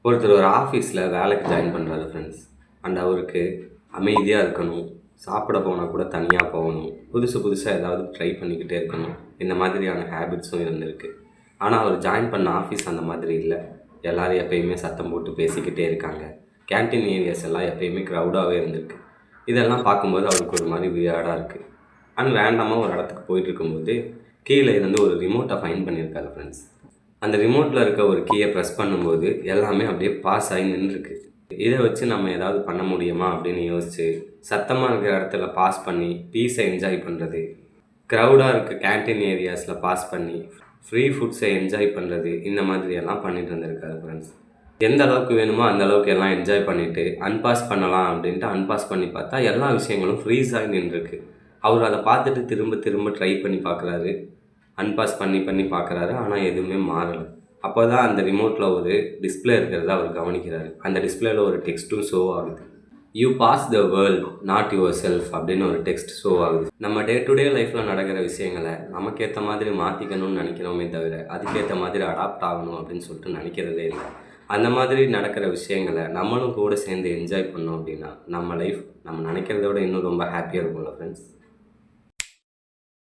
ஒருத்தர் ஒரு ஆஃபீஸில் வேலைக்கு ஜாயின் பண்ணுறாரு ஃப்ரெண்ட்ஸ். அண்ட் அவருக்கு அமைதியாக இருக்கணும், சாப்பிட போனால் கூட தனியாக போகணும், புதுசாக ஏதாவது ட்ரை பண்ணிக்கிட்டே இருக்கணும், இந்த மாதிரியான ஹேபிட்ஸும் இருந்திருக்கு. ஆனால் அவர் ஜாயின் பண்ண ஆஃபீஸ் அந்த மாதிரி இல்லை. எல்லோரும் எப்பயுமே சத்தம் போட்டு பேசிக்கிட்டே இருக்காங்க. கேன்டீன் ஏரியாஸ் எல்லாம் எப்பயுமே க்ரௌடாகவே இருந்திருக்கு. இதெல்லாம் பார்க்கும்போது அவருக்கு ஒரு மாதிரி வியர்டாக இருக்குது. அண்ட் ரேண்டமாக ஒரு இடத்துக்கு போயிட்டு இருக்கும்போது கீழே இருந்து ஒரு ரிமோட்டை ஃபைண்ட் பண்ணியிருக்காரு ஃப்ரெண்ட்ஸ். அந்த ரிமோட்டில் இருக்க ஒரு கீயை ப்ரெஸ் பண்ணும்போது எல்லாமே அப்படியே பாஸ் ஆகி நின்றுருக்கு. இதை வச்சு நம்ம ஏதாவது பண்ண முடியுமா அப்படின்னு யோசித்து சத்தமாக இருக்கிற இடத்துல பாஸ் பண்ணி பீஸை என்ஜாய் பண்ணுறது, க்ரௌடாக இருக்க கேன்டீன் ஏரியாஸில் பாஸ் பண்ணி ஃப்ரீ ஃபுட்ஸை என்ஜாய் பண்ணுறது, இந்த மாதிரி எல்லாம் பண்ணிட்டு இருந்திருக்காரு ஃப்ரெண்ட்ஸ். எந்த அளவுக்கு வேணுமோ அந்த அளவுக்கு எல்லாம் என்ஜாய் பண்ணிவிட்டு அன்பாஸ் பண்ணலாம் அப்படின்ட்டு அன்பாஸ் பண்ணி பார்த்தா எல்லா விஷயங்களும் ஃப்ரீஸ் ஆகி நின்றுருக்கு. அவர் அதை பார்த்துட்டு திரும்ப திரும்ப ட்ரை பண்ணி பார்க்குறாரு, அன்பாஸ் பண்ணி பார்க்குறாரு. ஆனால் எதுவுமே மாறலை. அப்போ தான் அந்த ரிமோட்டில் ஒரு டிஸ்பிளே இருக்கிறத அவர் கவனிக்கிறாரு. அந்த டிஸ்பிளேயில் ஒரு டெக்ஸ்ட்டும் ஷோ ஆகுது. You pass the world not yourself அப்படின்னு ஒரு டெக்ஸ்ட் ஷோ ஆகுது. நம்ம டே டு டே லைஃப்பில் நடக்கிற விஷயங்களை நமக்கேற்ற மாதிரி மாற்றிக்கணும்னு நினைக்கிறோமே தவிர அதுக்கேற்ற மாதிரி அடாப்ட் ஆகணும் அப்படின்னு சொல்லிட்டு நினைக்கிறதே இல்லை. அந்த மாதிரி நடக்கிற விஷயங்களை நம்மளும் கூட சேர்ந்து என்ஜாய் பண்ணோம் அப்படின்னா நம்ம லைஃப் நம்ம நினைக்கிறத விட இன்னும் ரொம்ப ஹாப்பியாக இருக்கும்ல ஃப்ரெண்ட்ஸ்.